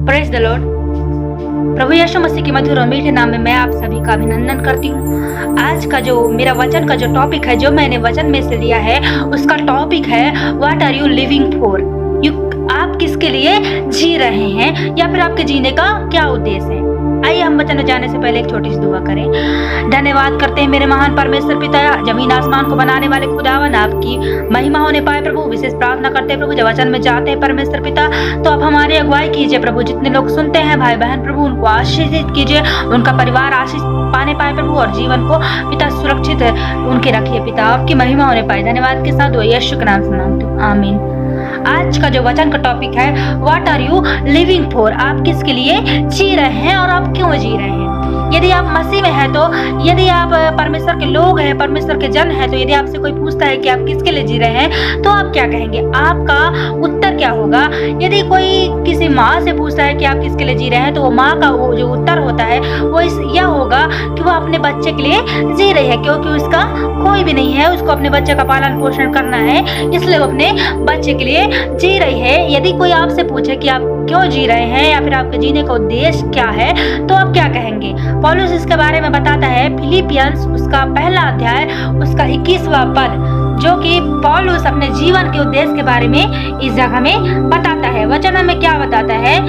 Praise the lord. प्रभु यीशु मसीह के मधुर और मीठे नाम में मैं आप सभी का अभिनंदन करती हूँ। आज का जो मेरा वचन का जो टॉपिक है, जो मैंने वचन में से लिया है, उसका टॉपिक है what are you living for. आप किसके लिए जी रहे हैं या फिर आपके जीने का क्या उद्देश्य है। आइए हम वचन में जाने से पहले एक छोटी सी दुआ करें। धन्यवाद करते हैं मेरे महान परमेश्वर पिता, जमीन आसमान को बनाने वाले खुदावन, आपकी महिमा होने पाए प्रभु। विशेष प्रार्थना करते हैं प्रभु, जब वचन में जाते हैं परमेश्वर पिता, तो आप हमारी अगुवाई कीजिए प्रभु। जितने लोग सुनते हैं भाई बहन प्रभु, उनको आशीषित कीजिए, उनका परिवार आशीष पाने पाए प्रभु, और जीवन को पिता सुरक्षित उनके रखिए पिता, आपकी महिमा होने पाए। धन्यवाद के साथ यीशु के नाम से मांगती हूं, आमीन। आज का जो वचन का टॉपिक है what are you living for. आप किसके लिए जी रहे हैं और आप क्यों जी रहे हैं। यदि आप मसीह में हैं, तो यदि आप परमेश्वर के लोग हैं, परमेश्वर के जन हैं, तो यदि आपसे कोई पूछता है कि आप किसके लिए जी रहे हैं, तो आप क्या कहेंगे, आपका उत्तर क्या होगा। यदि कोई किसी माँ से पूछता है कि आप किसके लिए जी रहे हैं, तो वो माँ का वो जो उत्तर होता है वो यह होगा कि वो अपने बच्चे के लिए जी रही है, क्योंकि उसका कोई भी नहीं है, उसको अपने बच्चे का पालन पोषण करना है, इसलिए वो अपने बच्चे के लिए जी रही है। यदि कोई आपसे पूछे कि आप क्यों जी रहे हैं या फिर आपके जीने का उद्देश्य क्या है, तो आप क्या कहेंगे। पौलुस इसके बारे में बताता है, फिलिपियंस उसका पहला अध्याय उसका 21वां पद, जो कि पौलुस अपने जीवन के उद्देश्य के बारे में इस जगह में बताता है। वचन में क्या बताता है,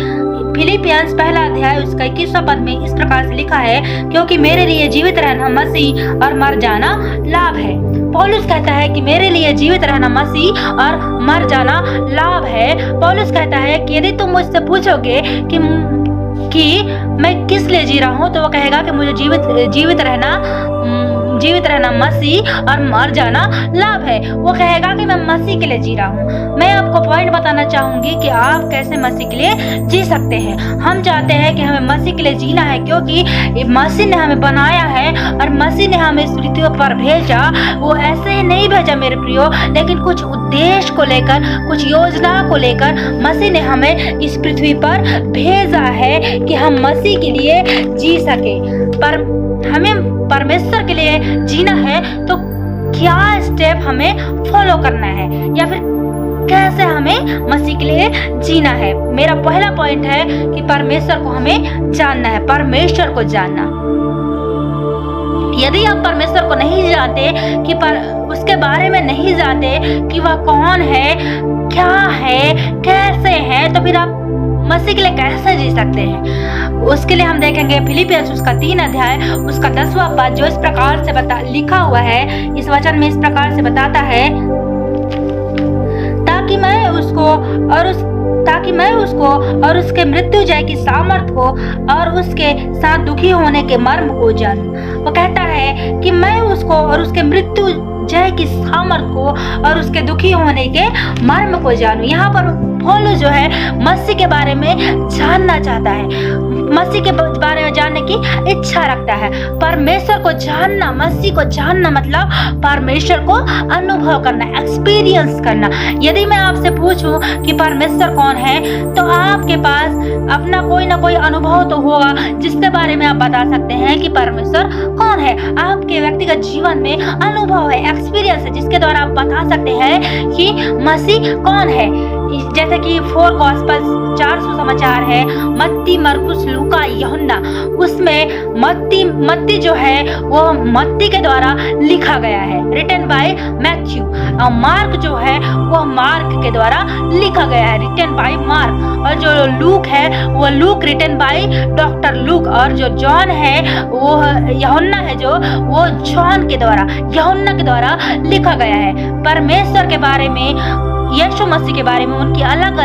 फिलिपियंस पहला अध्याय उसका 21वां पद में इस प्रकार से लिखा है, क्योंकि मेरे लिए जीवित रहना मसीह और मर जाना लाभ है। पौलुस कहता है कि मेरे लिए जीवित रहना मसीह और मर जाना लाभ है। पौलुस कहता है कि यदि तुम मुझसे पूछोगे कि मैं किस लिए जी रहा हूँ, तो वो कहेगा कि मुझे जीवित रहना मसीह और मर जाना लाभ है। वो कहेगा कि मैं मसीह के लिए जी रहा हूँ। मैं आपको पॉइंट बताना चाहूंगी कि आप कैसे मसीह के लिए जी सकते हैं। हम चाहते हैं कि हमें मसीह के लिए जीना है, क्योंकि मसीह ने हमें बनाया है और मसीह ने हमें इस पृथ्वी पर भेजा। वो ऐसे ही नहीं भेजा मेरे प्रियो, लेकिन कुछ उद्देश्य को लेकर, कुछ योजना को लेकर मसीह ने हमें इस पृथ्वी पर भेजा है कि हम मसीह के लिए जी सके। पर हमें परमेश्वर के लिए जीना है, तो क्या स्टेप हमें फॉलो करना है या फिर कैसे हमें मसीह के लिए जीना है। मेरा पहला पॉइंट है कि परमेश्वर को हमें जानना है, परमेश्वर को जानना। यदि आप परमेश्वर को नहीं जानते, कि उसके बारे में नहीं जानते कि वह कौन है, क्या है, कैसे है, तो फिर आप मसीह के लिए कैसे जी सकते हैं। उसके लिए हम देखेंगे फिलिपियंस उसका 3 अध्याय उसका 10वां पद, जो इस प्रकार से लिखा हुआ है। इस वचन में इस प्रकार से बताता है, ताकि मैं उसको और उसके मृत्यु जय की सामर्थ को और उसके साथ दुखी होने के मर्म को जानूं। वो कहता है कि मैं उसको और उसके मृत्यु जय की सामर्थ को और उसके दुखी होने के मर्म को जानूं। यहाँ पर पौलुस जो है मसीह के बारे में जानना चाहता है, मसीह के बारे में जानने की इच्छा रखता है। परमेश्वर को जानना, मसीह को जानना मतलब परमेश्वर को अनुभव करना, एक्सपीरियंस करना। यदि मैं आपसे पूछूं कि परमेश्वर कौन है, तो आपके पास अपना कोई ना कोई अनुभव तो होगा, जिसके बारे में आप बता सकते हैं कि परमेश्वर कौन है। आपके व्यक्तिगत जीवन में अनुभव है, एक्सपीरियंस है, जिसके द्वारा आप बता सकते हैं कि मसीह कौन है। जैसे कि 4 गॉस्पेल्स 4 सुसमाचार है, मत्ती, मरकुस, लूका, यूहन्ना। उसमें मत्ती जो है वो मत्ती के द्वारा लिखा गया है, रिटन बाय मैथ्यू। और मार्क जो है वो मार्क के द्वारा लिखा गया है, रिटन बाय मार्क। और जो लूक है वो Luke, written by doctor Luke. और जो जॉन है वो यूहन्ना है, जो वो जॉन के द्वारा, यूहन्ना के द्वारा लिखा गया है। परमेश्वर के बारे में, यीशु मसीह के बारे में उनकी अलग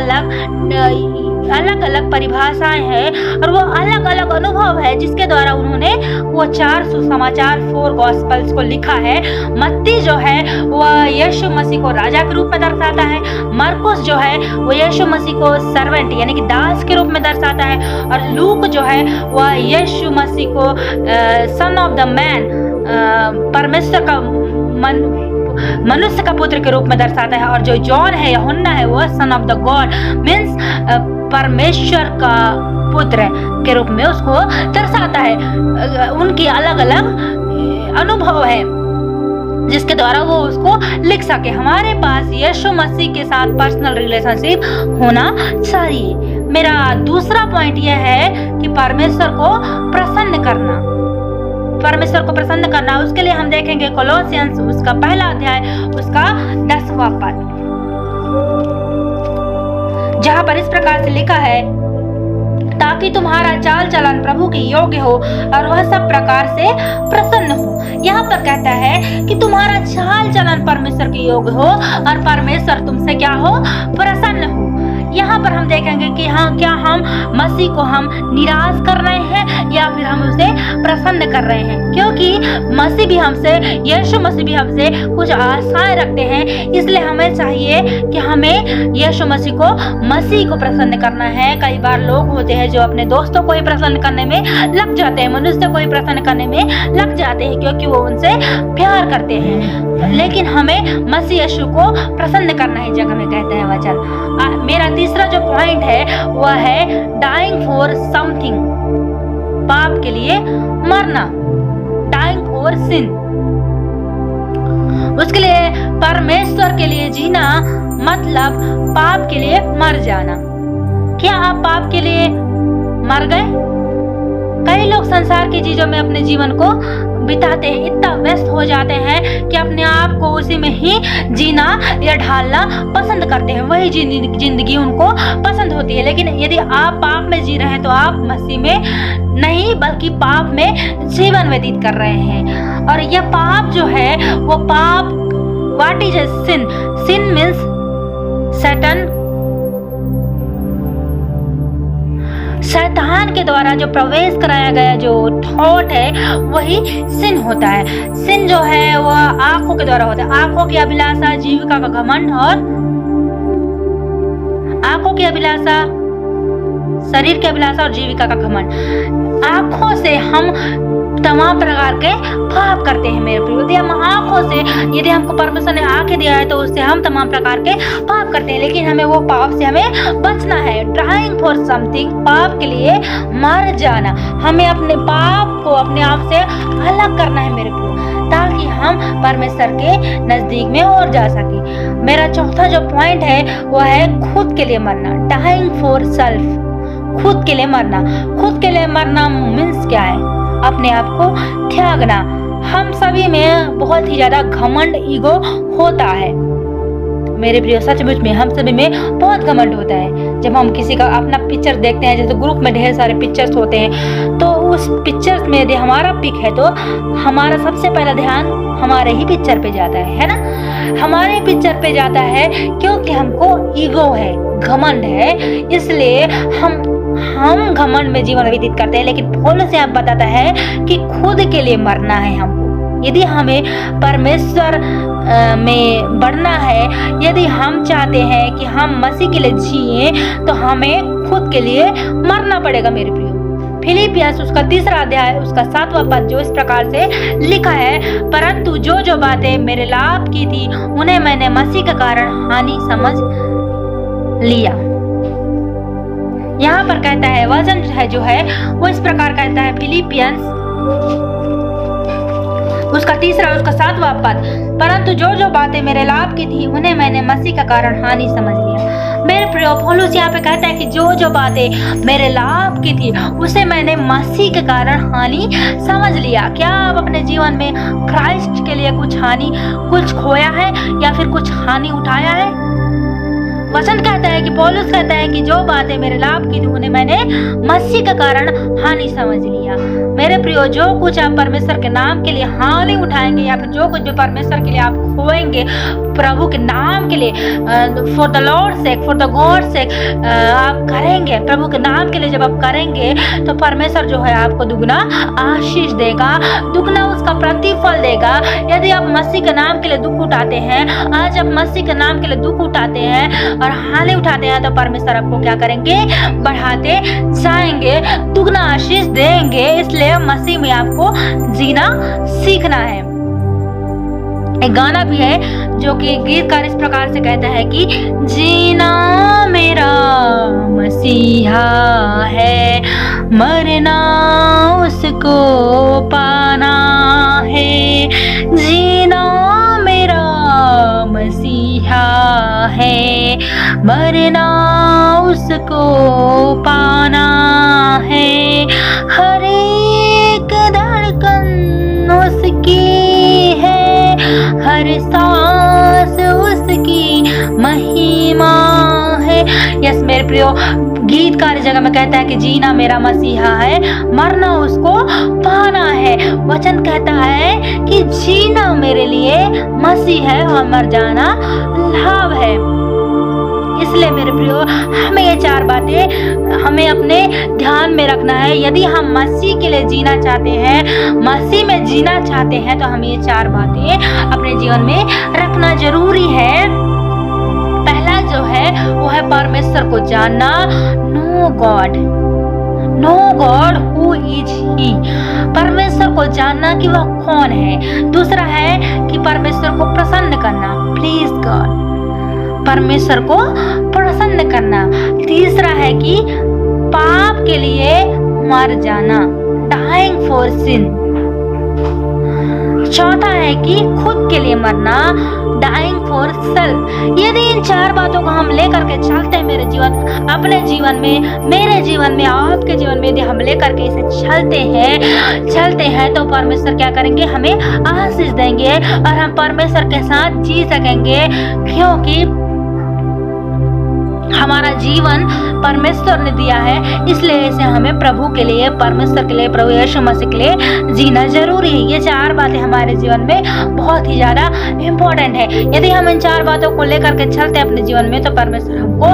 अलग परिभाषाएं हैं और वो अलग अलग अनुभव है, जिसके द्वारा उन्होंने वो 4 सुसमाचार 4 गॉस्पेल्स को लिखा है। मत्ती जो है वह यीशु मसीह को राजा के रूप में दर्शाता है। मरकुस जो है वो यीशु मसीह को सर्वेंट यानी कि दास के रूप में दर्शाता है। और लूक जो है वह यीशु मसीह को सन ऑफ द मैन, परमेश्वर का मनुष्य का पुत्र के रूप में दर्शाता है। और जो जॉन है, यूहन्ना है, वो son of the God means परमेश्वर का पुत्र के रूप में उसको दर्शाता है। उनकी अलग अलग अनुभव है, जिसके द्वारा वो उसको लिख सके। हमारे पास यीशु मसीह के साथ पर्सनल रिलेशनशिप होना चाहिए। मेरा दूसरा पॉइंट यह है कि परमेश्वर को प्रसन्न करना, परमेश्वर को प्रसन्न करना। उसके लिए हम देखेंगे कोलोसियंस उसका पहला अध्याय उसका 10वां पद, जहां पर इस प्रकार से लिखा है, ताकि तुम्हारा चाल चलन प्रभु के योग्य हो और वह सब प्रकार से प्रसन्न हो। यहाँ पर कहता है कि तुम्हारा चाल चलन परमेश्वर के योग्य हो और परमेश्वर तुमसे क्या हो, प्रसन्न हो। यहाँ पर हम देखेंगे कि हाँ, क्या हम मसीह को हम निराश कर रहे हैं या फिर हम उसे प्रसन्न कर रहे हैं, क्योंकि मसीह भी हमसे, यीशु मसीह भी हमसे कुछ आशाएं रखते हैं। इसलिए हमें चाहिए कि हमें यीशु मसीह को प्रसन्न करना है। कई बार लोग होते हैं जो अपने दोस्तों को ही प्रसन्न करने में लग जाते हैं, मनुष्य को ही प्रसन्न करने में लग जाते हैं, क्योंकि वो उनसे प्यार करते हैं। लेकिन हमें मसीह यीशु को प्रसन्न करना है, जगह में कहता है वचन। मेरा तीसरा जो पॉइंट है वह है डाइंग फॉर समथिंग, पाप के लिए मरना, डाइंग फॉर सिन। उसके लिए परमेश्वर के लिए जीना मतलब पाप के लिए मर जाना। क्या आप पाप के लिए मर गए? कई लोग संसार की चीजों में अपने जीवन को बिताते हैं, इतना व्यस्त हो जाते हैं कि अपने आप को उसी में ही जीना या ढालना पसंद करते हैं, वही जिंदगी उनको पसंद होती है। लेकिन यदि आप पाप में जी रहे हैं तो आप मसीह में नहीं बल्कि पाप में जीवन व्यतीत कर रहे हैं। और यह पाप जो है वो पाप, what is sin? Sin means शैतान के द्वारा जो प्रवेश कराया गया जो थॉट है वही सिन होता है। सिन जो है वह आंखों के द्वारा होता है, आंखों की अभिलाषा, जीविका का घमंड और आंखों की अभिलाषा, शरीर की अभिलाषा और जीविका का घमंड। आंखों से हम तमाम प्रकार के पाप करते हैं मेरे प्रिय। यदि हम आंखों से, यदि हमको परमेश्वर ने आंखें दिया है तो उससे हम तमाम प्रकार के पाप करते हैं, लेकिन हमें वो पाप से हमें बचना है। ड्राइंग फॉर समथिंग, पाप के लिए मर जाना। हमें अपने पाप को अपने आप से अलग करना है मेरे प्रिय, ताकि हम परमेश्वर के नजदीक में और जा सके। मेरा चौथा जो पॉइंट है वो है खुद के लिए मरना, डाइंग फॉर सेल्फ। खुद के लिए मरना, खुद के लिए मरना मीन्स क्या है? अपने आप को त्यागना। हम सभी में बहुत ही ज्यादा घमंड, ईगो होता है मेरे प्रिय, सचमुच में हम सभी में बहुत घमंड होता है। जब हम किसी का अपना पिक्चर देखते हैं, जैसे ग्रुप में ढेर सारे पिक्चर्स होते हैं, तो उस पिक्चर्स में यदि हमारा पिक है तो हमारा सबसे पहला ध्यान हमारे ही पिक्चर पे जाता है ना, हमारे पिक्चर पे जाता है, क्योंकि हमको ईगो है, घमंड है, इसलिए हम घमंड में जीवन व्यतीत करते हैं। लेकिन पौलुस यहाँ बताता है कि खुद के लिए मरना है हमको। यदि हमें परमेश्वर में बढ़ना है, यदि हम चाहते हैं कि हम मसीह के लिए जिए, तो हमें खुद के लिए मरना पड़ेगा मेरे प्रियो। फिलिपियंस उसका 3 अध्याय उसका 7वां पद जो इस प्रकार से लिखा है, परंतु जो जो बातें मेरे लाभ की थी उन्हें मैंने मसीह के कारण हानि समझ लिया। यहाँ पर कहता है, वचन है जो है वो इस प्रकार कहता है, फिलिपियंस उसका 3 उसका 7वां पद, परंतु जो जो बातें मेरे लाभ की थी उन्हें मैंने मसीह का कारण हानि समझ लिया। मेरे प्रिय, पौलुस यहाँ पे कहता है कि जो जो बातें मेरे लाभ की थी उसे मैंने मसीह के कारण हानि समझ लिया। क्या आप अपने जीवन में क्राइस्ट के लिए कुछ खोया है या फिर कुछ हानि उठाया है? वचन कहता है कि पौलुस कहता है कि जो बातें मेरे लाभ की थी उन्हें मैंने मसीह के कारण हानि समझ लिया। मेरे प्रियो, जो कुछ आप परमेश्वर के नाम के लिए हानि उठाएंगे या फिर जो कुछ भी परमेश्वर के लिए आप खोएंगे प्रभु के नाम के लिए, for the Lord sake, for the God sake आप करेंगे, प्रभु के नाम के लिए जब आप करेंगे तो परमेश्वर जो है आपको दुगना आशीष देगा, दुगना उसका प्रतिफल देगा। यदि आप मसीह के नाम के लिए दुख उठाते हैं, आज आप मसीह के नाम के लिए दुख उठाते हैं और हानि उठाते हैं, तो परमेश्वर आपको क्या करेंगे? बढ़ाते जाएंगे, दुगना आशीष देंगे। इसलिए मसीह में आपको जीना सीखना है। एक गाना भी है जो कि गीतकार इस प्रकार से कहता है कि जीना मेरा मसीहा है, मरना उसको पाना है। जीना मेरा मसीहा है, मरना उसको पाना है, हर एक धड़कन उसकी है, हर सांस उसकी महिमा है। यस मेरे प्रियो, गीतकार इस जगह में कहता है कि जीना मेरा मसीहा है, मरना उसको पाना है। वचन कहता है कि जीना मेरे लिए मसीह है और मर जाना लाभ है। इसलिए मेरे प्रियो, हमें ये 4 बातें हमें अपने ध्यान में रखना है। यदि हम मसीह के लिए जीना चाहते हैं, मसीह में जीना चाहते हैं, तो हमें ये 4 बातें अपने जीवन में रखना जरूरी है। पहला जो है वो है परमेश्वर को जानना, know God who is he, परमेश्वर को जानना कि वह कौन है। दूसरा है कि परमेश्वर को प्रसन्न करना, प्लीज गॉड, परमेश्वर को प्रसन्न करना। तीसरा है कि पाप के लिए मर जाना, डाइंग फॉर सिन। चौथा है कि खुद के लिए मरना, डाइंग फॉर सेल्फ। यदि इन 4 बातों को हम लेकर के चलते हैं अपने जीवन में, मेरे जीवन में, आपके जीवन में, यदि हम लेकर के इसे चलते हैं तो परमेश्वर क्या करेंगे, हमें आशीष देंगे और हम परमेश्वर के साथ जी सकेंगे, क्योंकि हमारा जीवन परमेश्वर ने दिया है। इसलिए इसे हमें प्रभु के लिए, परमेश्वर के लिए, प्रभु यीशु मसीह के लिए जीना जरूरी है। ये 4 बातें हमारे जीवन में बहुत ही ज्यादा इम्पोर्टेंट है। यदि हम इन 4 बातों को लेकर के चलते हैं अपने जीवन में, तो परमेश्वर हमको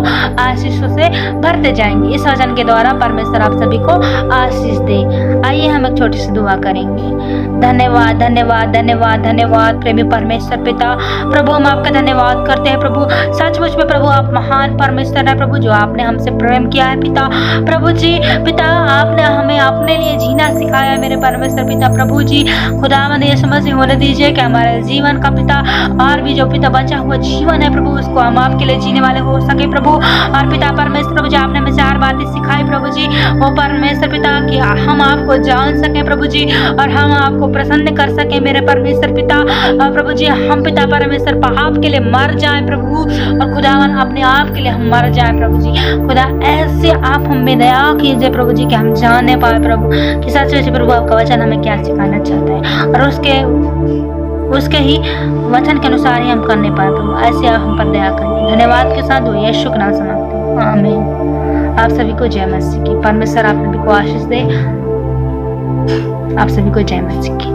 आशीषों से भरते जाएंगे। इस वचन के द्वारा परमेश्वर आप सभी को आशीष दे। आइए हम एक छोटी सी दुआ करेंगे। धन्यवाद धन्यवाद धन्यवाद धन्यवाद प्रेमी परमेश्वर पिता, प्रभु हम आपका धन्यवाद करते हैं। प्रभु सचमुच में प्रभु आप महान परमेश्वर है प्रभु, जो आपने हमसे प्रेम किया है पिता। प्रभु जी पिता, आपने हमें अपने लिए जीना सिखाया मेरे परमेश्वर पिता। प्रभु जी खुदावंद यीशु मसीह होने दीजिए कि हमारे जीवन का पिता और भी जो पिता बचा हुआ जीवन है प्रभु, उसको हम आपके लिए जीने वाले हो सके प्रभु। और पिता परमेश्वर प्रभु जी, आपने हमें 4 बातें सिखाई प्रभु जी, वो परमेश्वर पिता कि हम आपको जान सके प्रभु जी और हम आपको प्रसन्न कर सके मेरे परमेश्वर पिता। और प्रभु जी हम पिता परमेश्वर पाप के लिए मर जाए प्रभु, और खुदावन अपने आप के लिए हम मर जाए प्रभु जी। खुदा ऐसे आप हमें दया कीजिए प्रभु जी कि हम जाने पाए प्रभु कि सच सच प्रभु आपका वचन हमें क्या सिखाना चाहता है, और उसके ही वचन के अनुसार ही हम करने पाए प्रभु। ऐसे आप हम पर दया करिए। धन्यवाद के साथ वो यीशु के नाम से मांगते हैं, आमीन। आप सभी को जय मसीह की। परमेश्वर आप सभी को आशीष दे। आप सभी को जय मसीह की।